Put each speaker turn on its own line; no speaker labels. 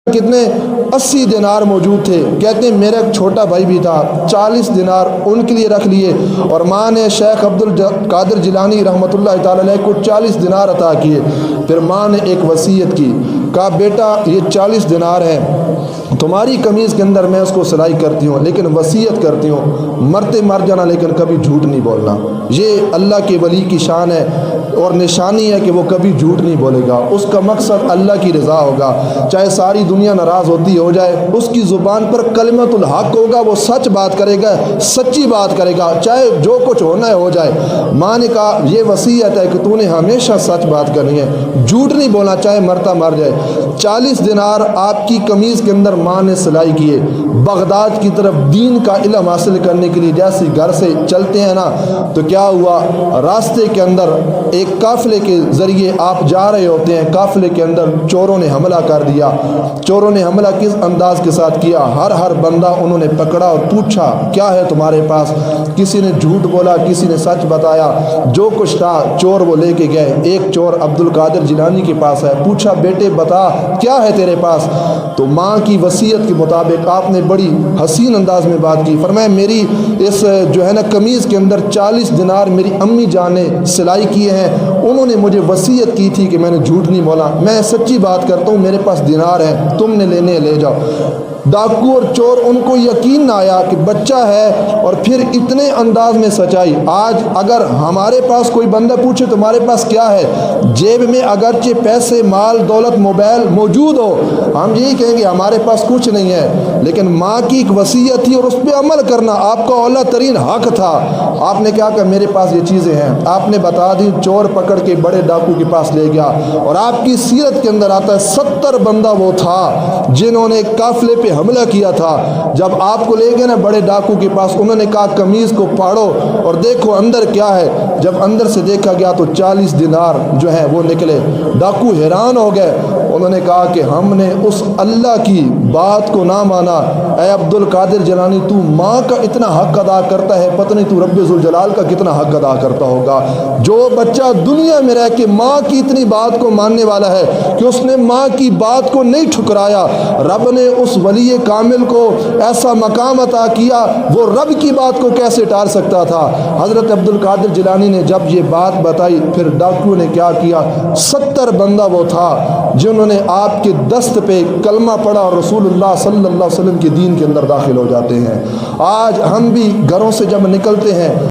کتنے 80 دینار موجود تھے. کہتے ہیں میرا ایک چھوٹا بھائی بھی تھا, 40 دینار ان کے لیے رکھ لیے, اور ماں نے شیخ عبد القادر جیلانی رحمۃ اللہ تعالی علیہ کو 40 دینار عطا کیے. پھر ماں نے ایک وصیت کی, کہا بیٹا یہ 40 دینار ہے, تمہاری قمیض کے اندر میں اس کو سلائی کرتی ہوں, لیکن وصیت کرتی ہوں مرتے مر جانا لیکن کبھی جھوٹ نہیں بولنا. یہ اللہ کے ولی کی شان ہے اور نشانی ہے کہ وہ کبھی جھوٹ نہیں بولے گا. اس کا مقصد اللہ کی رضا ہوگا, چاہے ساری دنیا ناراض ہوتی ہو جائے, اس کی زبان پر کلمت الحق ہوگا, وہ سچ بات کرے گا, سچی بات کرے گا, چاہے جو کچھ ہونا ہے ہو جائے. ماں نے کہا یہ وصیت ہے کہ تو نے ہمیشہ سچ بات کرنی ہے, جھوٹ نہیں بولنا چاہے مرتا مر جائے. 40 دینار آپ کی قمیض کے اندر ماں نے سلائی کیے. بغداد کی طرف دین کا علم حاصل کرنے کے لیے جیسے گھر سے چلتے ہیں نا, تو کیا ہوا, راستے کے اندر ایک قافلے کے ذریعے آپ جا رہے ہوتے ہیں, قافلے کے اندر چوروں نے حملہ کر دیا. چوروں نے حملہ کس انداز کے ساتھ کیا, ہر بندہ انہوں نے پکڑا اور پوچھا کیا ہے تمہارے پاس. کسی نے جھوٹ بولا, کسی نے سچ بتایا, جو کچھ تھا چور وہ لے کے گئے. ایک چور عبد القادر جیلانی کے پاس ہے, پوچھا بیٹے بتا کیا ہے تیرے پاس. تو ماں کی وصیت کے مطابق آپ نے بڑی حسین انداز میں بات کی, فرمایا میری اس جو ہے نا قمیض کے اندر 40 دینار میری امی جان نے سلائی کیے ہیں, انہوں نے مجھے وصیت کی تھی کہ میں نے جھوٹ نہیں بولا, میں سچی بات کرتا ہوں, میرے پاس دینار ہے, تم نے لینے لے جاؤ. ڈاکو اور چور ان کو یقین نہ آیا کہ بچہ ہے, اور پھر اتنے انداز میں سچائی. آج اگر ہمارے پاس کوئی بندہ پوچھے تمہارے پاس کیا ہے, جیب میں اگرچہ پیسے مال دولت موبائل موجود ہو, ہم یہی کہیں گے ہمارے پاس کچھ نہیں ہے, لیکن ماں کی ایک وصیت تھی اور اس پہ عمل کرنا آپ کا اعلیٰ ترین حق تھا. آپ نے کیا کہا میرے پاس یہ چیزیں ہیں, آپ نے بتا دی, چور پکڑ کے بڑے ڈاکو کے پاس لے گیا. اور آپ کی سیرت کے اندر آتا ہے 70 بندہ وہ تھا جنہوں نے قافلے پہ حملہ کیا تھا. جب آپ کو لے گئے نا بڑے ڈاکو کے پاس, انہوں نے کہا قمیض کو پھاڑو اور دیکھو اندر کیا ہے. جب اندر سے دیکھا گیا تو 40 دینار جو ہے وہ نکلے. ڈاکو حیران ہو گئے, انہوں نے کہا کہ ہم نے اس اللہ کی بات کو نہ مانا. اے عبد القادر جیلانی تو ماں کا اتنا حق ادا کرتا ہے, پتہ نہیں تو رب ذوالجلال کا کتنا حق ادا کرتا ہوگا. جو بچہ دنیا میں رہ کے ماں کی اتنی بات کو ماننے والا ہے کہ اس نے ماں کی بات کو نہیں ٹھکرایا, رب نے اس ولی کامل کو ایسا مقام عطا کیا, وہ رب کی بات کو کیسے ٹال سکتا تھا. حضرت عبد القادر جیلانی نے جب یہ بات بتائی, پھر ڈاکو نے کیا کیا, 70 بندہ وہ تھا جنہوں نے آپ کے دست پہ کلمہ پڑھا اور رسول اللہ صلی اللہ علیہ وسلم کے دین کے اندر داخل ہو جاتے ہیں. آج ہم بھی گھروں سے جب نکلتے ہیں